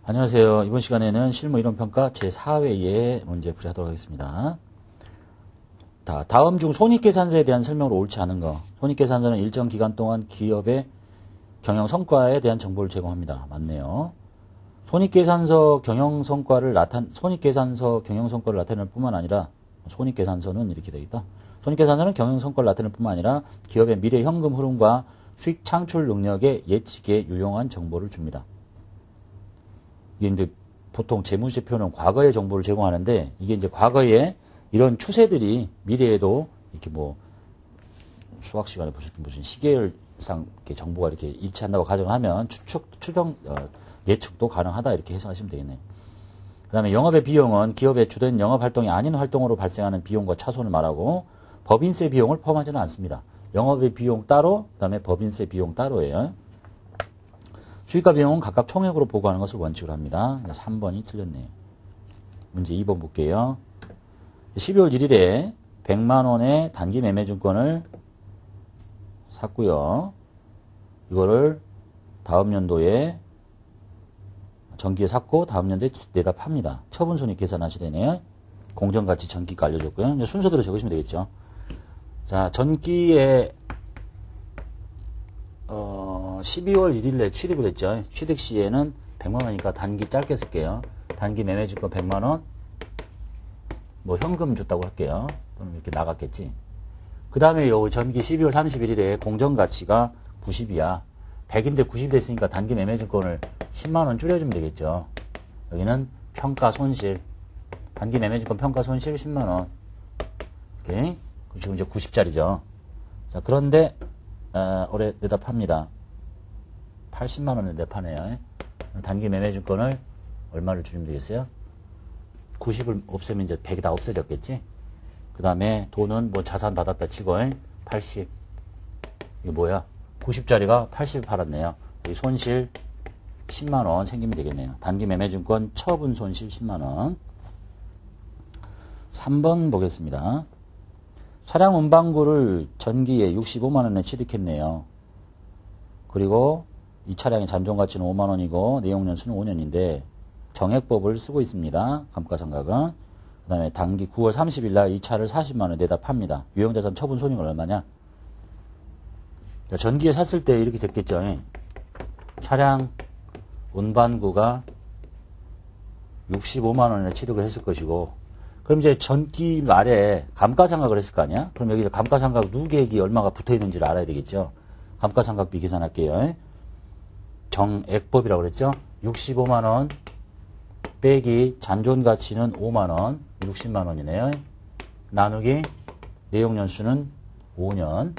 안녕하세요. 이번 시간에는 실무 이론평가 제4회의 문제 풀이하도록 하겠습니다. 다음 중 손익계산서에 대한 설명으로 옳지 않은 거. 손익계산서는 일정 기간 동안 기업의 경영 성과에 대한 정보를 제공합니다. 맞네요. 손익계산서 경영 성과를 나타낼 뿐만 아니라 손익계산서는 이렇게 되겠다. 손익계산서는 경영 성과를 나타낼 뿐만 아니라 기업의 미래 현금 흐름과 수익 창출 능력의 예측에 유용한 정보를 줍니다. 이게 이제 보통 재무제표는 과거의 정보를 제공하는데 이게 이제 과거에 이런 추세들이 미래에도 이렇게 뭐 수학 시간에 보셨던 무슨 시계열상 이렇게 정보가 이렇게 일치한다고 가정을 하면 예측도 가능하다 이렇게 해석하시면 되겠네요. 그 다음에 영업의 비용은 기업의 주된 영업 활동이 아닌 활동으로 발생하는 비용과 차손을 말하고 법인세 비용을 포함하지는 않습니다. 영업의 비용 따로, 그 다음에 법인세 비용 따로예요. 수익과 비용은 각각 총액으로 보고하는 것을 원칙으로 합니다. 3번이 틀렸네요. 문제 2번 볼게요. 12월 1일에 100만 원의 단기 매매증권을 샀고요. 이거를 다음 연도에 전기에 샀고 다음 연도에 내다 팝니다. 처분손익 계산하시되네요. 공정가치 전기가 알려줬고요. 순서대로 적으시면 되겠죠. 자, 전기에 12월 1일에 취득을 했죠. 취득 시에는 100만 원이니까 단기 짧게 쓸게요. 단기 매매증권 100만 원, 뭐 현금 줬다고 할게요. 그럼 이렇게 나갔겠지. 그 다음에 요 전기 12월 31일에 공정가치가 90이야. 100인데 90 됐으니까 단기 매매증권을 10만 원 줄여주면 되겠죠. 여기는 평가 손실. 단기 매매증권 평가 손실 10만 원. 오케이. 지금 이제 90짜리죠. 자, 그런데 올해 내다 팝니다. 80만 원에 내파네요. 단기 매매증권을 얼마를 줄이면 되겠어요? 90을 없애면 이제 100이 다 없어졌겠지? 그 다음에 돈은 뭐 자산 받았다 치고 80. 이게 뭐야? 90짜리가 80을 팔았네요. 여기 손실 10만 원 생기면 되겠네요. 단기 매매증권 처분 손실 10만 원. 3번 보겠습니다. 차량 운반구를 전기에 65만 원에 취득했네요. 그리고 이 차량의 잔존가치는 5만 원이고 내용연수는 5년인데 정액법을 쓰고 있습니다. 감가상각은. 그 다음에 단기 9월 30일 날 이 차를 40만 원에 내다 팝니다. 유형자산 처분 손익은 얼마냐? 자, 전기에 샀을 때 이렇게 됐겠죠. 차량 운반구가 65만 원에 취득을 했을 것이고 그럼 이제 전기 말에 감가상각을 했을 거 아니야? 그럼 여기 감가상각 누계액이 얼마가 붙어 있는지를 알아야 되겠죠. 감가상각비 계산할게요. 정액법이라고 그랬죠. 65만 원 빼기 잔존가치는 5만 원, 60만 원이네요. 나누기 내용연수는 5년.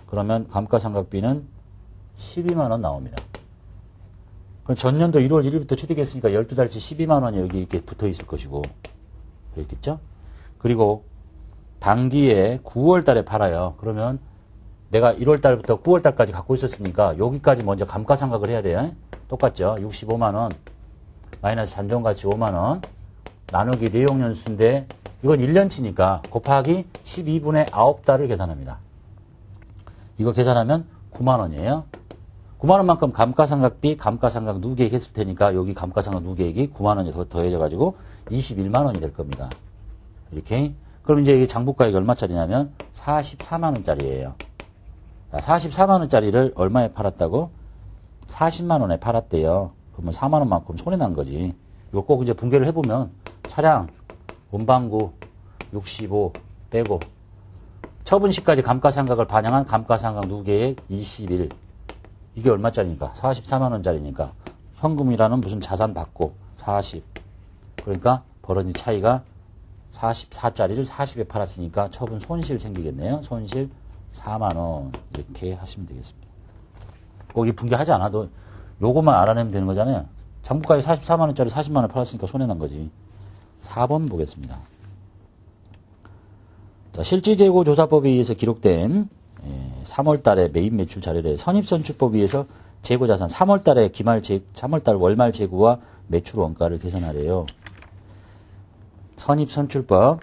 그러면 감가상각비는 12만 원 나옵니다. 그럼 전년도 1월 1일부터 취득했으니까 12달치 12만 원이 여기 이렇게 붙어 있을 것이고 그랬겠죠? 그리고 단기에 9월 달에 팔아요. 그러면 내가 1월 달부터 9월 달까지 갖고 있었으니까 여기까지 먼저 감가상각을 해야 돼요. 똑같죠? 65만 원 마이너스 잔존가치 5만 원 나누기 내용연수인데 이건 1년치니까 곱하기 12분의 9달을 계산합니다. 이거 계산하면 9만 원이에요. 9만 원만큼 감가상각비, 감가상각 누계액 했을 테니까 여기 감가상각 누계액이 9만 원이 더 더해져가지고 21만 원이 될 겁니다. 이렇게. 그럼 이제 이게 장부가액이 얼마짜리냐면 44만 원짜리예요. 44만 원짜리를 얼마에 팔았다고? 40만 원에 팔았대요. 그러면 4만 원만큼 손해난 거지. 이거 꼭 이제 분개를 해보면 차량, 운반구 65 빼고 처분 시까지 감가상각을 반영한 감가상각 누계액 21. 이게 얼마짜리니까? 44만 원짜리니까. 현금이라는 무슨 자산 받고 40. 그러니까 벌어진 차이가 44짜리를 40에 팔았으니까 처분 손실 생기겠네요. 손실 4만 원. 이렇게 하시면 되겠습니다. 꼭 이 분개하지 않아도 요것만 알아내면 되는 거잖아요. 장부가에 44만 원짜리 40만 원 팔았으니까 손해난 거지. 4번 보겠습니다. 자, 실질재고조사법에 의해서 기록된 3월 달에 매입 매출 자료를 선입선출법에 의해서 재고자산 3월 달에 3월 달 월말 재고와 매출 원가를 계산하래요. 선입선출법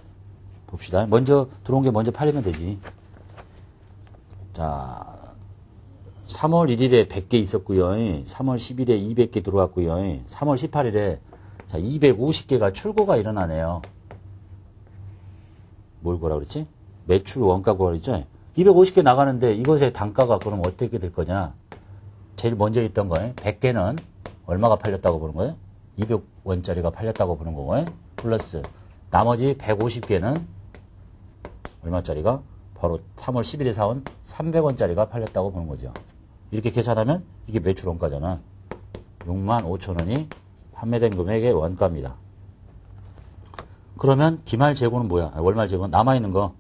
봅시다. 먼저 들어온 게 먼저 팔리면 되지. 자, 3월 1일에 100개 있었고요. 3월 10일에 200개 들어왔고요. 3월 18일에 자, 250개가 출고가 일어나네요. 뭘 구하라 그랬지? 매출 원가 구하라 그랬죠? 250개 나가는데 이것의 단가가 그럼 어떻게 될 거냐? 제일 먼저 있던 거예요. 100개는 얼마가 팔렸다고 보는 거예요? 200원짜리가 팔렸다고 보는 거고요. 플러스 나머지 150개는 얼마짜리가? 바로 3월 10일에 사온 300원짜리가 팔렸다고 보는 거죠. 이렇게 계산하면 이게 매출 원가잖아. 65,000원이 판매된 금액의 원가입니다. 그러면 기말 재고는 뭐야? 월말 재고는 남아있는 거.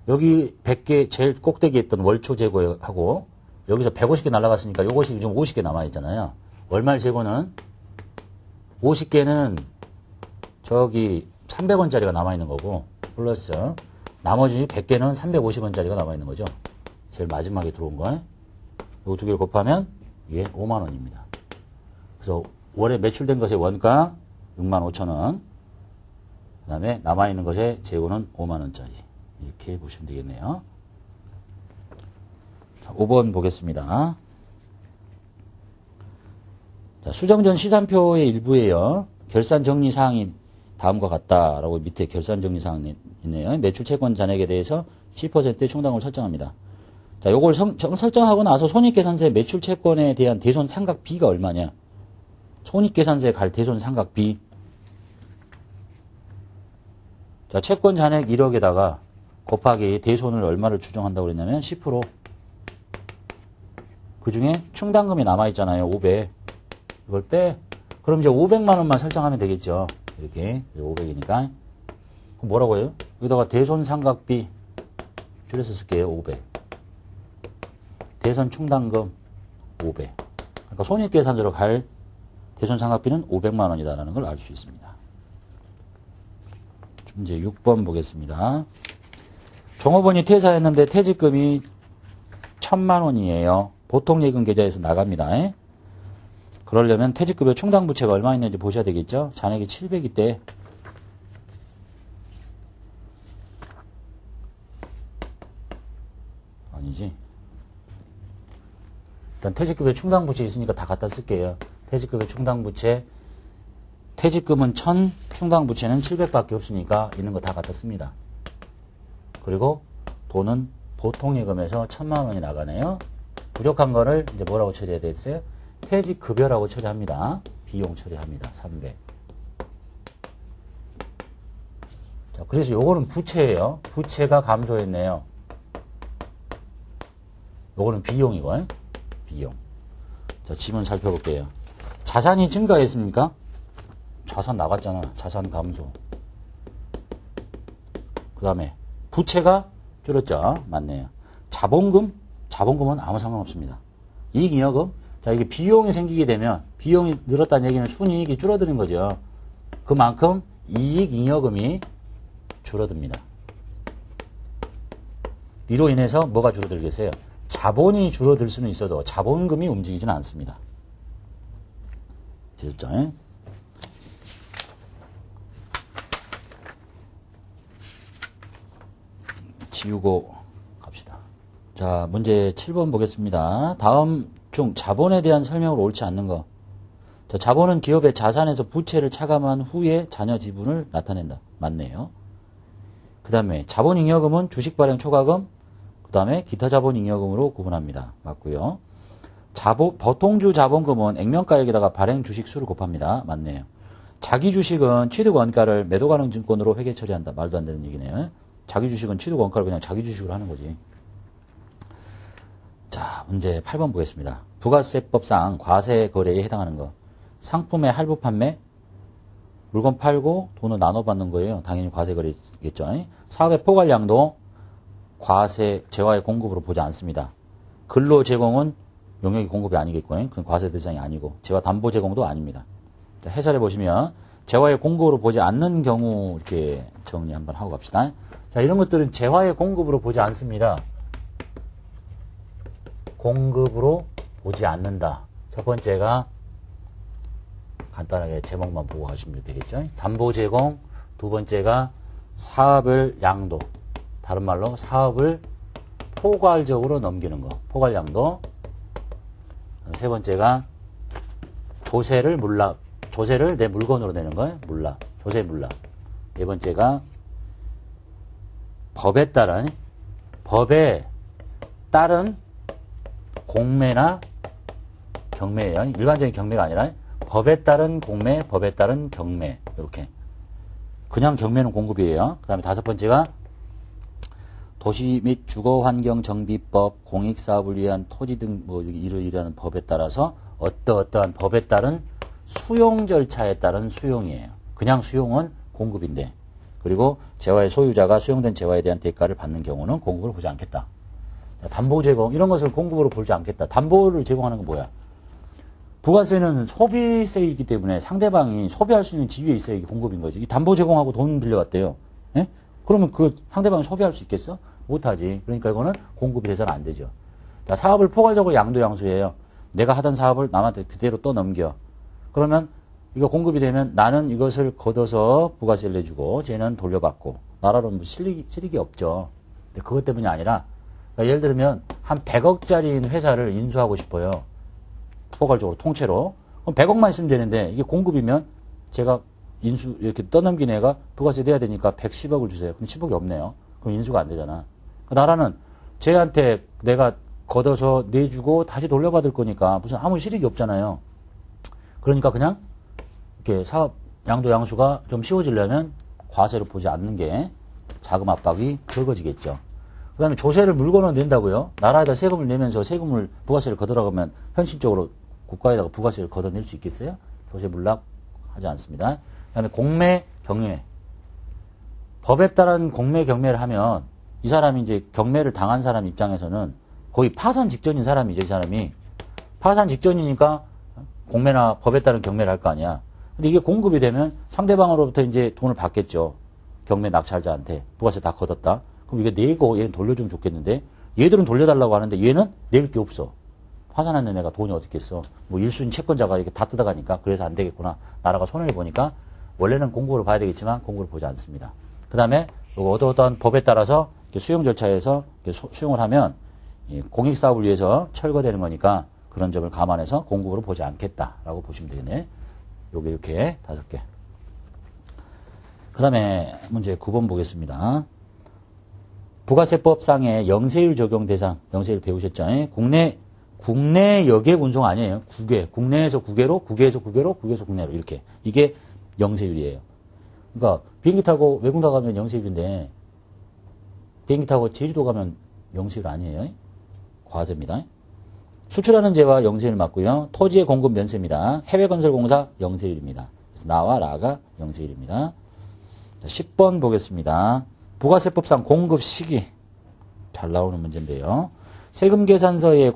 여기 100개 제일 꼭대기에 있던 월초 재고하고 여기서 150개 날라갔으니까 요것이 지금 50개 남아있잖아요. 월말 재고는 50개는 저기 300원짜리가 남아있는 거고 플러스 나머지 100개는 350원짜리가 남아있는 거죠. 제일 마지막에 들어온 거. 요 두 개를 곱하면 이게 5만원입니다. 그래서 월에 매출된 것의 원가 65,000원. 그 다음에 남아있는 것의 재고는 5만원짜리. 이렇게 보시면 되겠네요. 자, 5번 보겠습니다. 자, 수정전 시산표의 일부에요. 결산 정리 사항이 다음과 같다라고 밑에 결산 정리 사항이 있네요. 매출 채권 잔액에 대해서 10%의 충당을 설정합니다. 자, 요걸 설정하고 나서 손익계산서에 매출 채권에 대한 대손 상각 비가 얼마냐? 손익계산서에 갈 대손 상각 비. 자, 채권 잔액 1억에다가 곱하기 대손을 얼마를 추정한다고 그랬냐면 10%. 그 중에 충당금이 남아있잖아요. 500. 이걸 빼. 그럼 이제 500만 원만 설정하면 되겠죠. 이렇게 500이니까. 그럼 뭐라고 해요? 여기다가 대손 상각비 줄여서 쓸게요. 500. 대손 충당금 500. 그러니까 손익계산서로 갈 대손 상각비는 500만 원이다라는 걸 알 수 있습니다. 이제 6번 보겠습니다. 종업원이 퇴사했는데 퇴직금이 1,000만 원이에요. 보통 예금 계좌에서 나갑니다. 그러려면 퇴직급여 충당부채가 얼마 있는지 보셔야 되겠죠. 잔액이 700이 때 아니지. 일단 퇴직급여 충당부채 있으니까 다 갖다 쓸게요. 퇴직급여 충당부채 퇴직금은 1000, 충당부채는 700밖에 없으니까 있는 거 다 갖다 씁니다. 그리고 돈은 보통예금에서 1,000만 원이 나가네요. 부족한 거를 이제 뭐라고 처리해야 되겠어요? 퇴직급여라고 처리합니다. 비용 처리합니다. 300. 자, 그래서 요거는 부채예요. 부채가 감소했네요. 요거는 비용이고, 비용. 자, 지문 살펴볼게요. 자산이 증가했습니까? 자산 나갔잖아. 자산 감소. 그 다음에 부채가 줄었죠. 맞네요. 자본금은 아무 상관없습니다. 이익잉여금, 자, 이게 비용이 생기게 되면 비용이 늘었다는 얘기는 순이익이 줄어드는 거죠. 그만큼 이익잉여금이 줄어듭니다. 이로 인해서 뭐가 줄어들겠어요? 자본이 줄어들 수는 있어도 자본금이 움직이지는 않습니다. 되셨죠? 지우고 갑시다. 자, 문제 7번 보겠습니다. 다음 중 자본에 대한 설명으로 옳지 않는 거. 자, 자본은 기업의 자산에서 부채를 차감한 후에 자녀 지분을 나타낸다. 맞네요. 그 다음에 자본잉여금은 주식 발행 초과금, 그 다음에 기타 자본잉여금으로 구분합니다. 맞고요. 보통주 자본금은 액면가액에다가 발행 주식 수를 곱합니다. 맞네요. 자기 주식은 취득 원가를 매도 가능 증권으로 회계 처리한다. 말도 안 되는 얘기네요. 자기 주식은 취득 원가를 그냥 자기 주식으로 하는 거지. 자, 문제 8번 보겠습니다. 부가세법상 과세 거래에 해당하는 거. 상품의 할부 판매, 물건 팔고 돈을 나눠 받는 거예요. 당연히 과세 거래겠죠. 사업의 포괄량도 과세, 재화의 공급으로 보지 않습니다. 근로 제공은 용역이 공급이 아니겠고, 그건 과세 대상이 아니고, 재화 담보 제공도 아닙니다. 자, 해설해 보시면, 재화의 공급으로 보지 않는 경우, 이렇게 정리 한번 하고 갑시다. 자, 이런 것들은 재화의 공급으로 보지 않습니다. 공급으로 보지 않는다. 첫 번째가 간단하게 제목만 보고 가시면 되겠죠. 담보 제공. 두 번째가 사업을 양도. 다른 말로 사업을 포괄적으로 넘기는 거. 포괄량도. 세 번째가 조세를 물납. 조세를 내 물건으로 내는 거예요. 물납. 조세 물납. 네 번째가 법에 따른 공매나 경매예요. 일반적인 경매가 아니라 법에 따른 공매, 법에 따른 경매. 이렇게. 그냥 경매는 공급이에요. 그 다음에 다섯 번째가 도시 및 주거환경정비법, 공익사업을 위한 토지 등 뭐 이러이러한 법에 따라서 어떠한 법에 따른 수용 절차에 따른 수용이에요. 그냥 수용은 공급인데. 그리고 재화의 소유자가 수용된 재화에 대한 대가를 받는 경우는 공급을 보지 않겠다. 담보 제공 이런 것을 공급으로 보지 않겠다. 담보를 제공하는 건 뭐야? 부가세는 소비세이기 때문에 상대방이 소비할 수 있는 지위에 있어야 이게 공급인 거지. 이 담보 제공하고 돈 빌려왔대요. 예? 그러면 그 상대방이 소비할 수 있겠어? 못하지. 그러니까 이거는 공급이 돼서는 안 되죠. 자, 사업을 포괄적으로 양도양수예요. 내가 하던 사업을 남한테 그대로 또 넘겨. 그러면 이거 공급이 되면 나는 이것을 걷어서 부가세를 내주고 쟤는 돌려받고 나라로는 뭐 실익이 없죠. 근데 그것 때문이 아니라 그러니까 예를 들면 한 100억짜리 회사를 인수하고 싶어요. 포괄적으로 통째로. 그럼 100억만 있으면 되는데 이게 공급이면 제가 인수 이렇게 떠넘긴 애가 부가세 내야 되니까 110억을 주세요. 그럼 10억이 없네요. 그럼 인수가 안 되잖아. 나라는 쟤한테 내가 걷어서 내주고 다시 돌려받을 거니까 무슨 아무 실익이 없잖아요. 그러니까 그냥 이렇게 사업 양도 양수가 좀 쉬워지려면 과세를 보지 않는 게 자금 압박이 적어지겠죠. 그 다음에 조세를 물건으로 낸다고요. 나라에다 세금을 내면서 세금을 부가세를 걷어가면 현실적으로 국가에다가 부가세를 걷어낼 수 있겠어요? 조세 물납하지 않습니다. 그 다음에 공매, 경매. 법에 따른 공매, 경매를 하면 이 사람이 이제 경매를 당한 사람 입장에서는 거의 파산 직전인 사람이죠. 이 사람이. 파산 직전이니까 공매나 법에 따른 경매를 할 거 아니야. 근데 이게 공급이 되면 상대방으로부터 이제 돈을 받겠죠. 경매 낙찰자한테. 부가세 다 걷었다. 그럼 이게 내고 얘는 돌려주면 좋겠는데 얘들은 돌려달라고 하는데 얘는 낼 게 없어. 파산하는 애가 돈이 어디 있겠어. 뭐 1순위 채권자가 이렇게 다 뜯어가니까 그래서 안 되겠구나. 나라가 손해를 보니까 원래는 공급으로 봐야 되겠지만 공급을 보지 않습니다. 그 다음에 어떠한 법에 따라서 수용 절차에서 수용을 하면 공익사업을 위해서 철거되는 거니까 그런 점을 감안해서 공급으로 보지 않겠다라고 보시면 되겠네. 여기 이렇게 5개. 그 다음에 문제 9번 보겠습니다. 부가세법상의 영세율 적용 대상, 영세율 배우셨죠? 국내 여객 운송 아니에요. 국외. 국내에서 국외로, 국외에서 국외로, 국외에서 국내로. 이렇게. 이게 영세율이에요. 그러니까 비행기 타고 외국 나가면 영세율인데 비행기 타고 제주도 가면 영세율 아니에요. 과세입니다. 수출하는 재와 영세율 맞고요. 토지의 공급 면세입니다. 해외건설공사 영세율입니다. 그래서 나와 라가 영세율입니다. 10번 보겠습니다. 부가세법상 공급 시기. 잘 나오는 문제인데요. 세금계산서는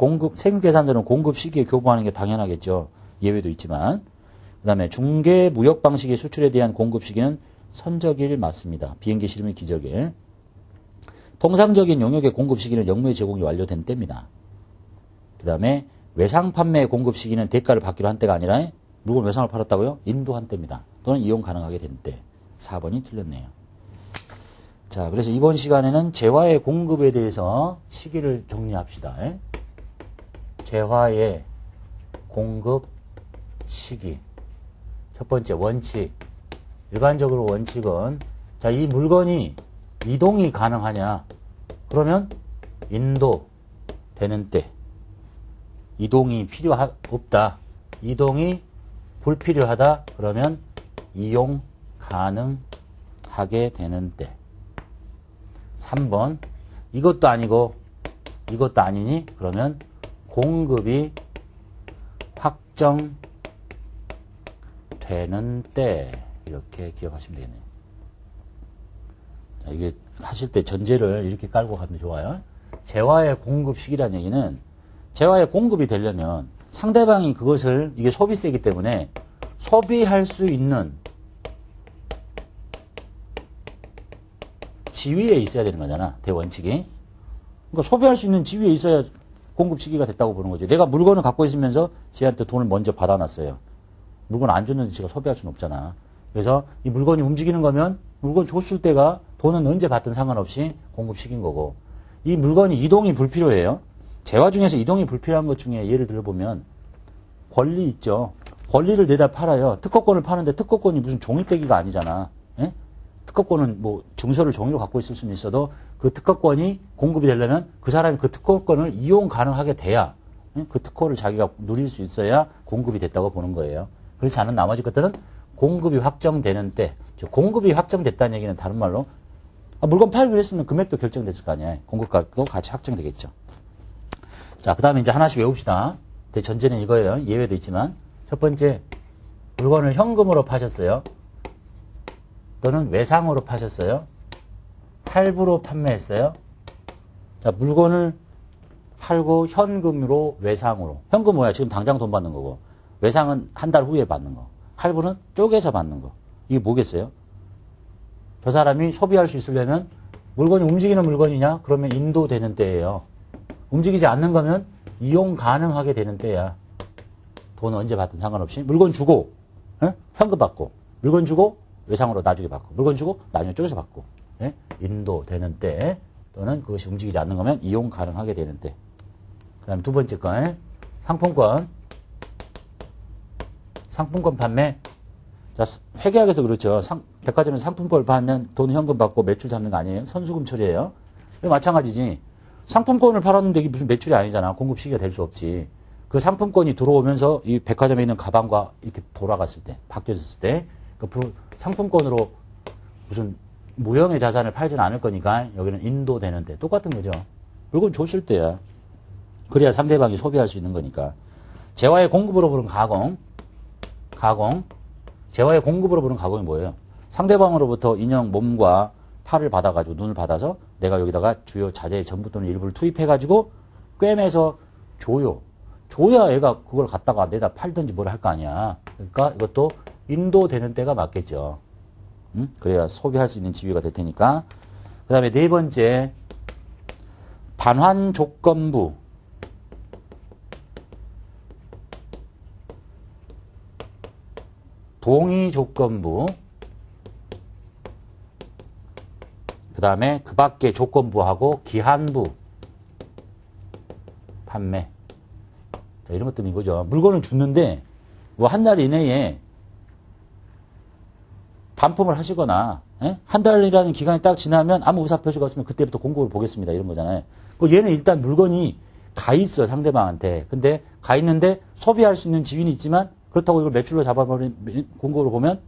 공급 시기에 교부하는 게 당연하겠죠. 예외도 있지만. 그 다음에 중개 무역 방식의 수출에 대한 공급 시기는 선적일 맞습니다. 비행기 실물 기적일. 통상적인 용역의 공급 시기는 영무의 제공이 완료된 때입니다. 그 다음에 외상 판매 공급 시기는 대가를 받기로 한 때가 아니라 물건 외상을 팔았다고요? 인도한 때입니다. 또는 이용 가능하게 된 때. 4번이 틀렸네요. 자, 그래서 이번 시간에는 재화의 공급에 대해서 시기를 정리합시다. 재화의 공급 시기. 첫 번째 원칙. 일반적으로 원칙은 자, 이 물건이 이동이 가능하냐? 그러면 인도되는 때. 이동이 없다. 이동이 불필요하다. 그러면 이용 가능하게 되는 때. 3번. 이것도 아니고 이것도 아니니? 그러면 공급이 확정되는 때. 이렇게 기억하시면 되겠네요. 자, 이게 하실 때 전제를 이렇게 깔고 가면 좋아요. 재화의 공급 시기라는 얘기는 재화의 공급이 되려면 상대방이 그것을 이게 소비세이기 때문에 소비할 수 있는 지위에 있어야 되는 거잖아. 대원칙이. 그러니까 소비할 수 있는 지위에 있어야 공급 시기가 됐다고 보는 거지. 내가 물건을 갖고 있으면서 쟤한테 돈을 먼저 받아놨어요. 물건 안 줬는데 제가 소비할 수는 없잖아. 그래서 이 물건이 움직이는 거면 물건 줬을 때가 돈은 언제 받든 상관없이 공급 시기인 거고 이 물건이 이동이 불필요해요. 재화 중에서 이동이 불필요한 것 중에 예를 들어보면 권리 있죠. 권리를 내다 팔아요. 특허권을 파는데 특허권이 무슨 종이떼기가 아니잖아. 예? 특허권은 뭐 증서를 종이로 갖고 있을 수는 있어도 그 특허권이 공급이 되려면 그 사람이 그 특허권을 이용 가능하게 돼야 그 특허를 자기가 누릴 수 있어야 공급이 됐다고 보는 거예요. 그렇지 않은 나머지 것들은 공급이 확정되는 때, 공급이 확정됐다는 얘기는 다른 말로 물건 팔기로 했으면 금액도 결정됐을 거 아니야. 공급가도 같이 확정되겠죠. 자, 그 다음에 이제 하나씩 외웁시다. 전제는 이거예요. 예외도 있지만. 첫 번째, 물건을 현금으로 파셨어요. 또는 외상으로 파셨어요. 할부로 판매했어요. 자, 물건을 팔고 현금으로 외상으로. 현금 뭐야? 지금 당장 돈 받는 거고. 외상은 한 달 후에 받는 거. 할부는 쪼개서 받는 거. 이게 뭐겠어요? 저 사람이 소비할 수 있으려면 물건이 움직이는 물건이냐? 그러면 인도되는 때예요. 움직이지 않는 거면 이용 가능하게 되는 때야. 돈 언제 받든 상관없이. 물건 주고 현금 받고. 물건 주고 외상으로 나중에 받고. 물건 주고 나중에 쪼개서 받고. 인도되는 때 또는 그것이 움직이지 않는 거면 이용 가능하게 되는 때. 그 다음에 두 번째 건 상품권. 상품권 판매. 자, 회계학에서 그렇죠. 백화점에서 상품권을 팔면 돈 현금 받고 매출 잡는 거 아니에요? 선수금 처리예요. 마찬가지지. 상품권을 팔았는데 이게 무슨 매출이 아니잖아. 공급 시기가 될 수 없지. 그 상품권이 들어오면서 이 백화점에 있는 가방과 이렇게 돌아갔을 때, 바뀌어졌을 때, 그 상품권으로 무슨 무형의 자산을 팔지는 않을 거니까 여기는 인도되는데 똑같은 거죠. 물건 줬을 때야. 그래야 상대방이 소비할 수 있는 거니까. 재화의 공급으로 보는 가공. 재화의 공급으로 보는 가공이 뭐예요? 상대방으로부터 인형 몸과 팔을 받아가지고 눈을 받아서 내가 여기다가 주요 자재의 전부 또는 일부를 투입해가지고 꿰매서 줘요. 줘야 얘가 그걸 갖다가 내다 팔든지 뭘 할 거 아니야. 그러니까 이것도 인도되는 때가 맞겠죠. 그래야 소비할 수 있는 지위가 될 테니까. 그 다음에 네 번째, 반환 조건부. 동의 조건부. 그 다음에 그 밖에 조건부하고 기한부. 판매. 자, 이런 것들은 이거죠. 물건을 줬는데 뭐 한 달 이내에 반품을 하시거나 한 달이라는 기간이 딱 지나면 아무 의사 표시가 없으면 그때부터 공고를 보겠습니다. 이런 거잖아요. 얘는 일단 물건이 가 있어요. 상대방한테. 근데 가 있는데 소비할 수 있는 지위는 있지만 그렇다고 이걸 매출로 잡아버린 공고를 보면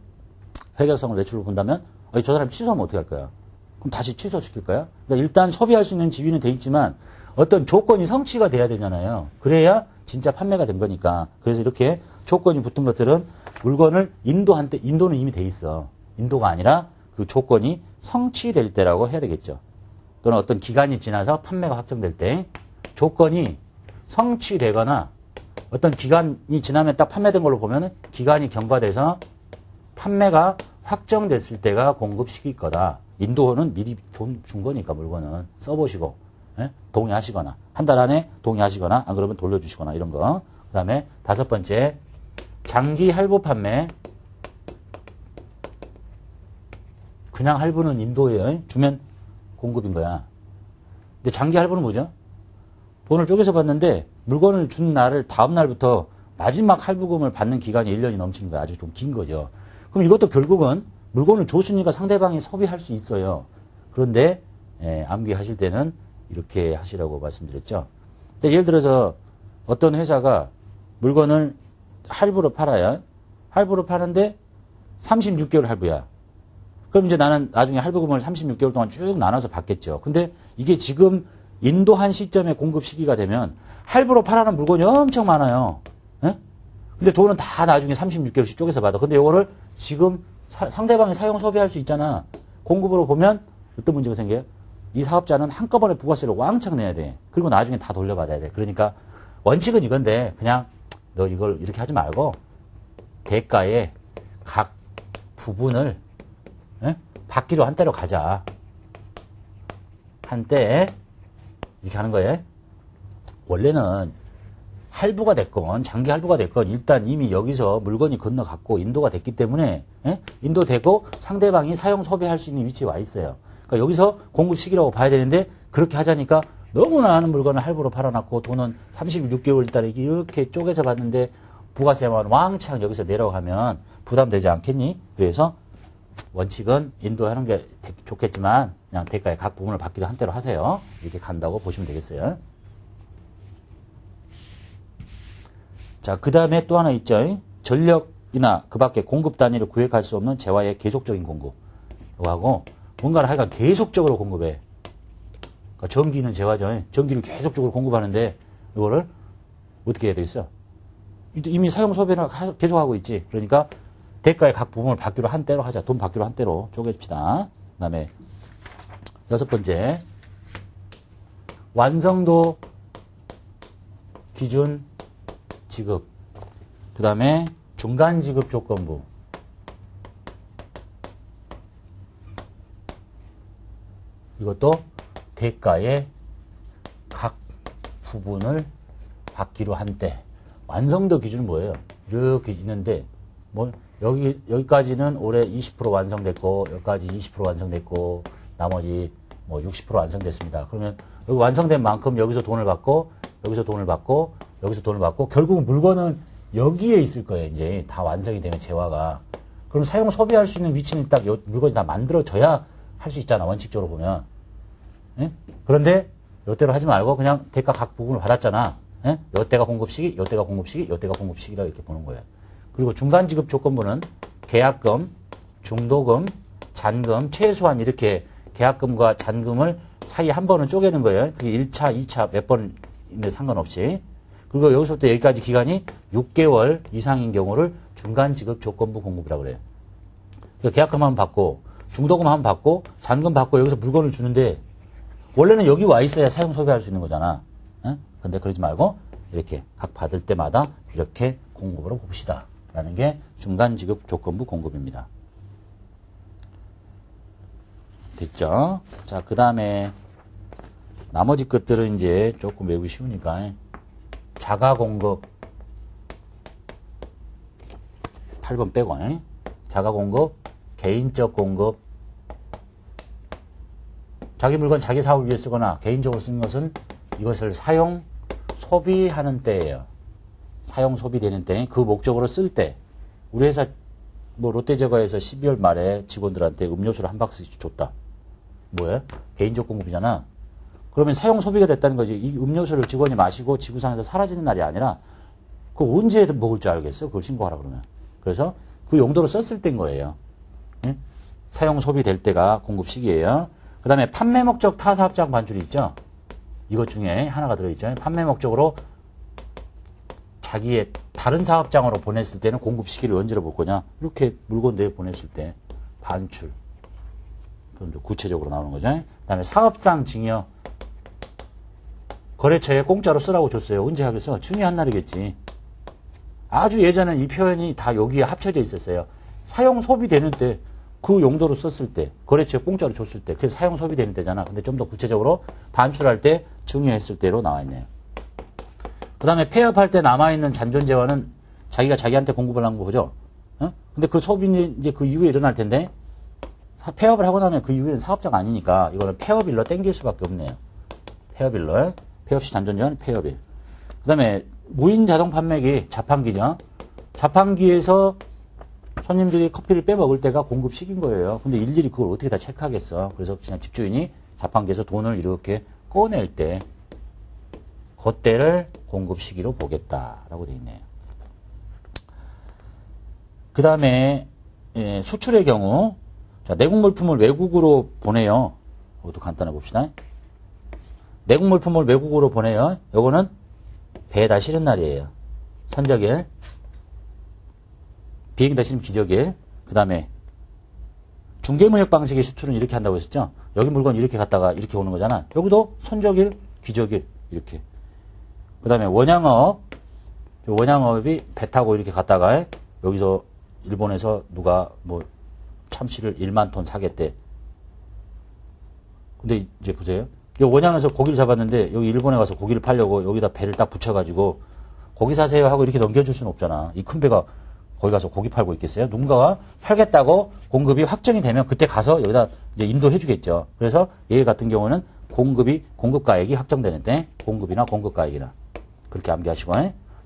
회계성을 매출로 본다면 저 사람이 취소하면 어떻게 할 거야? 그럼 다시 취소시킬 거야? 그러니까 일단 소비할 수 있는 지위는 돼 있지만 어떤 조건이 성취가 돼야 되잖아요. 그래야 진짜 판매가 된 거니까. 그래서 이렇게 조건이 붙은 것들은 물건을 인도한 때, 인도는 이미 돼 있어. 인도가 아니라 그 조건이 성취될 때라고 해야 되겠죠. 또는 어떤 기간이 지나서 판매가 확정될 때 조건이 성취되거나 어떤 기간이 지나면 딱 판매된 걸로 보면 기간이 경과돼서 판매가 확정됐을 때가 공급 시기일 거다. 인도는 미리 준 거니까 물건은 써보시고 동의하시거나 한 달 안에 동의하시거나 안 그러면 돌려주시거나 이런 거. 그 다음에 다섯 번째, 장기 할부 판매. 그냥 할부는 인도예요. 주면 공급인 거야. 근데 장기 할부는 뭐죠? 돈을 쪼개서 받는데 물건을 준 날을 다음 날부터 마지막 할부금을 받는 기간이 1년이 넘치는 거야. 아주 좀 긴 거죠. 그럼 이것도 결국은 물건을 줬으니까 상대방이 소비할 수 있어요. 그런데 암기하실 때는 이렇게 하시라고 말씀드렸죠. 예를 들어서 어떤 회사가 물건을 할부로 팔아야 할부로 파는데 36개월 할부야. 그럼 이제 나는 나중에 할부금을 36개월 동안 쭉 나눠서 받겠죠. 근데 이게 지금 인도한 시점에 공급 시기가 되면 할부로 팔아는 물건이 엄청 많아요. 근데 돈은 다 나중에 36개월씩 쪼개서 받아. 근데 이거를 지금 상대방이 사용 소비할 수 있잖아. 공급으로 보면 어떤 문제가 생겨요? 이 사업자는 한꺼번에 부가세를 왕창 내야 돼. 그리고 나중에 다 돌려받아야 돼. 그러니까 원칙은 이건데 그냥 너 이걸 이렇게 하지 말고 대가에 각 부분을 받기로 한때로 가자. 한때 이렇게 하는 거예요. 원래는 할부가 됐건 장기 할부가 됐건 일단 이미 여기서 물건이 건너갔고 인도가 됐기 때문에 인도되고 상대방이 사용 소비할 수 있는 위치에 와 있어요. 그러니까 여기서 공급 시기라고 봐야 되는데 그렇게 하자니까 너무나 많은 물건을 할부로 팔아놨고 돈은 36개월 달에 이렇게 쪼개서 받는데 부가세만 왕창 여기서 내려가면 부담되지 않겠니? 그래서 원칙은 인도하는 게 좋겠지만 그냥 대가의 각 부분을 받기로 한 대로 하세요. 이렇게 간다고 보시면 되겠어요. 자, 그 다음에 또 하나 있죠. 전력이나 그 밖에 공급 단위를 구획할 수 없는 재화의 계속적인 공급. 이거 하고 뭔가를 하여간 계속적으로 공급해. 그러니까 전기는 재화죠. 전기를 계속적으로 공급하는데 이거를 어떻게 해야 되겠어? 이미 사용 소비를 계속하고 있지. 그러니까 대가의 각 부분을 받기로 한 대로 하자. 돈 받기로 한 대로 쪼개줍시다. 그 다음에 6번째 완성도 기준 지급. 그 다음에 중간 지급 조건부. 이것도 대가의 각 부분을 받기로 한 때. 완성도 기준은 뭐예요? 이렇게 있는데, 뭐, 여기까지는 올해 20% 완성됐고, 여기까지 20% 완성됐고, 나머지 뭐 60% 완성됐습니다. 그러면 여기 완성된 만큼 여기서 돈을 받고, 여기서 돈을 받고, 여기서 돈을 받고, 결국 물건은 여기에 있을 거예요. 이제 다 완성이 되면 재화가. 그럼 사용 소비할 수 있는 위치는 딱 물건이 다 만들어져야 할 수 있잖아. 원칙적으로 보면. 예? 그런데 요때로 하지 말고 그냥 대가 각 부분을 받았잖아. 예? 요때가 공급 시기, 요때가 공급 시기, 요때가 공급 시기라 이렇게 보는 거예요. 그리고 중간 지급 조건부는 계약금, 중도금, 잔금, 최소한 이렇게 계약금과 잔금을 사이에 한 번은 쪼개는 거예요. 그게 1차, 2차 몇 번인데 상관없이. 그리고 여기서부터 여기까지 기간이 6개월 이상인 경우를 중간 지급 조건부 공급이라고 그래요. 그러니까 계약금 한번 받고, 중도금 한번 받고, 잔금 받고 여기서 물건을 주는데 원래는 여기 와 있어야 사용 소비할 수 있는 거잖아. 근데 그러지 말고 이렇게 각 받을 때마다 이렇게 공급으로 봅시다. 라는 게 중간 지급 조건부 공급입니다. 됐죠? 자, 그 다음에 나머지 것들은 이제 조금 외우기 쉬우니까 자가 공급 8번 빼고 자가 공급, 개인적 공급 자기 물건 자기 사업을 위해 쓰거나 개인적으로 쓰는 것은 이것을 사용, 소비하는 때예요. 사용, 소비되는 때, 그 목적으로 쓸 때. 우리 회사 뭐 롯데제과에서 12월 말에 직원들한테 음료수를 한 박스씩 줬다. 뭐예요? 개인적 공급이잖아. 그러면 사용, 소비가 됐다는 거지. 이 음료수를 직원이 마시고 지구상에서 사라지는 날이 아니라 그거 언제 먹을 줄 알겠어? 그걸 신고하라 그러면. 그래서 그 용도로 썼을 때인 거예요. 응? 사용, 소비될 때가 공급 시기예요. 그 다음에 판매 목적 타사업장 반출이 있죠. 이것 중에 하나가 들어있죠. 판매 목적으로 자기의 다른 사업장으로 보냈을 때는 공급 시기를 언제로 볼 거냐. 이렇게 물건 내에 보냈을 때 반출. 그럼 구체적으로 나오는 거죠. 그 다음에 사업상 증여. 거래처에 공짜로 쓰라고 줬어요. 언제 하겠어? 중요한 날이겠지. 아주 예전엔 이 표현이 다 여기에 합쳐져 있었어요. 사용 소비되는 때 그 용도로 썼을 때, 거래처에 공짜로 줬을 때, 그게 사용 소비되는 때잖아. 근데 좀 더 구체적으로 반출할 때, 증여했을 때로 나와 있네요. 그 다음에 폐업할 때 남아있는 잔존재화는 자기가 자기한테 공급을 한 거죠. 어? 근데 그 소비는 이제 그 이후에 일어날 텐데, 폐업을 하고 나면 그 이후에는 사업자가 아니니까, 이거는 폐업일로 땡길 수밖에 없네요. 폐업일로. 폐업시 잔존재화는 폐업일. 그 다음에 무인 자동 판매기, 자판기죠. 자판기에서 손님들이 커피를 빼먹을 때가 공급 시기인 거예요. 근데 일일이 그걸 어떻게 다 체크하겠어. 그래서 그냥 집주인이 자판기에서 돈을 이렇게 꺼낼 때, 그때를 공급 시기로 보겠다라고 되어 있네요. 그 다음에 수출의 경우, 자, 내국 물품을 외국으로 보내요. 이것도 간단히 봅시다. 내국 물품을 외국으로 보내요. 요거는 배에다 실은 날이에요. 선적일. 비행기다 실은 기적일. 그 다음에 중개무역 방식의 수출은 이렇게 한다고 했었죠. 여기 물건 이렇게 갔다가 이렇게 오는 거잖아. 여기도 선적일, 기적일 이렇게. 그 다음에 원양업. 원양업이 배 타고 이렇게 갔다가 여기서 일본에서 누가 뭐 참치를 1만 톤 사겠대. 근데 이제 보세요. 이 원양에서 고기를 잡았는데 여기 일본에 가서 고기를 팔려고 여기다 배를 딱 붙여가지고 고기 사세요 하고 이렇게 넘겨줄 수는 없잖아. 이 큰 배가 거기 가서 고기 팔고 있겠어요? 누군가가 팔겠다고 공급이 확정이 되면 그때 가서 여기다 이제 인도해 주겠죠. 그래서 얘 같은 경우는 공급가액이 확정되는데 공급이나 공급가액이나 그렇게 암기하시고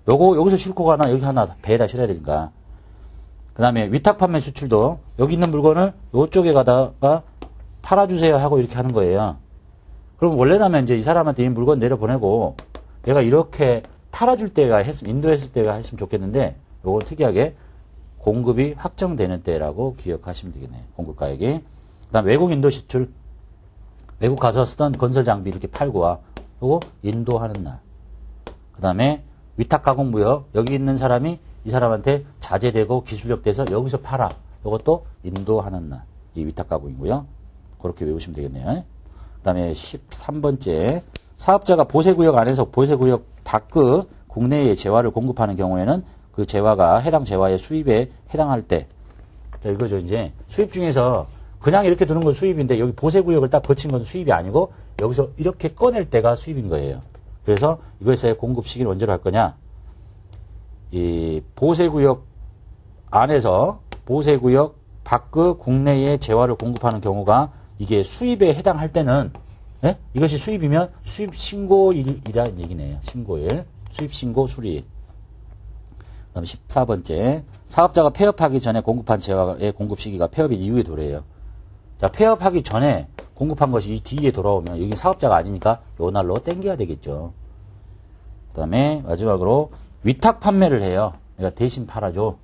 여기서 싣고 가나 여기 하나 배에다 실어야 되니까. 그 다음에 위탁 판매 수출도 여기 있는 물건을 이쪽에 가다가 팔아주세요 하고 이렇게 하는 거예요. 그럼 원래라면 이제 이 사람한테 이 물건 내려보내고 얘가 이렇게 팔아줄 때가 했으면, 인도했을 때가 했으면 좋겠는데 요건 특이하게 공급이 확정되는 때라고 기억하시면 되겠네요. 공급가액이. 그 다음 외국 인도 수출. 외국 가서 쓰던 건설 장비 이렇게 팔고 와. 요거 인도하는 날. 그 다음에 위탁 가공무역. 여기 있는 사람이 이 사람한테 자재되고 기술력 돼서 여기서 팔아. 요것도 인도하는 날. 이 위탁 가공이고요. 그렇게 외우시면 되겠네요. 그 다음에 13번째. 사업자가 보세구역 안에서 보세구역 밖의 국내에 재화를 공급하는 경우에는 그 재화가 해당 재화의 수입에 해당할 때. 자, 이거죠. 이제 수입 중에서 그냥 이렇게 두는 건 수입인데 여기 보세구역을 딱 거친 것은 수입이 아니고 여기서 이렇게 꺼낼 때가 수입인 거예요. 그래서 이것의 공급 시기를 언제로 할 거냐. 이 보세구역 안에서 보세구역 밖의 국내에 재화를 공급하는 경우가 이게 수입에 해당할 때는 예? 이것이 수입이면 수입 신고일이라는 얘기네요. 신고일. 수입 신고 수리일. 그 다음에 14번째. 사업자가 폐업하기 전에 공급한 재화의 공급 시기가 폐업일 이후에 도래해요. 자, 폐업하기 전에 공급한 것이 이 뒤에 돌아오면 여기 사업자가 아니니까 요 날로 땡겨야 되겠죠. 그 다음에 마지막으로 위탁 판매를 해요. 내가 대신 팔아줘.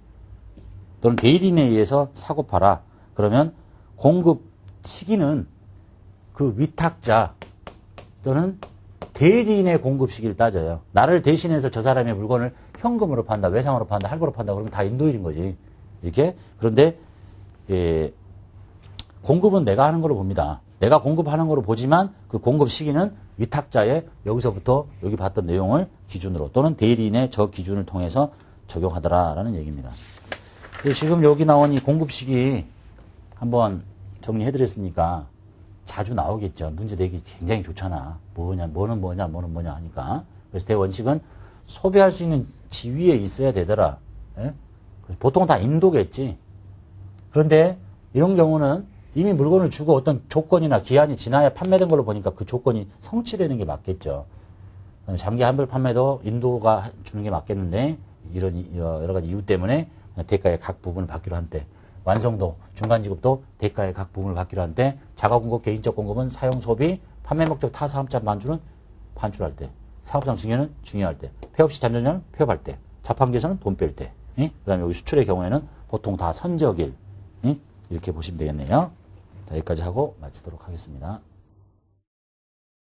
또는 대리인에 의해서 사고 팔아. 그러면 공급 시기는 그 위탁자 또는 대리인의 공급 시기를 따져요. 나를 대신해서 저 사람의 물건을 현금으로 판다, 외상으로 판다, 할부로 판다 그러면 다 인도일인 거지. 이렇게. 그런데 예, 공급은 내가 하는 걸로 봅니다. 내가 공급하는 걸로 보지만 그 공급 시기는 위탁자의 여기서부터 여기 봤던 내용을 기준으로 또는 대리인의 저 기준을 통해서 적용하더라라는 얘기입니다. 지금 여기 나온 이 공급 시기 한번 정리해드렸으니까 자주 나오겠죠. 문제 내기 굉장히 좋잖아. 뭐는 뭐냐 하니까. 그래서 대원칙은 소비할 수 있는 지위에 있어야 되더라. 예? 보통 다 인도겠지. 그런데 이런 경우는 이미 물건을 주고 어떤 조건이나 기한이 지나야 판매된 걸로 보니까 그 조건이 성취되는 게 맞겠죠. 장기 환불 판매도 인도가 주는 게 맞겠는데 이런 여러 가지 이유 때문에 대가의 각 부분을 받기로 한 때, 완성도, 중간지급도 대가의 각 부분을 받기로 한 때, 자가공급, 개인적 공급은 사용, 소비, 판매 목적 타 사업자 반출은 반출할 때, 사업장 증여는 증여할 때, 폐업 시 잔존자는 폐업할 때, 자판기에서는 돈 뺄 때, 그 다음에 여기 수출의 경우에는 보통 다 선적일, 이렇게 보시면 되겠네요. 자, 여기까지 하고 마치도록 하겠습니다.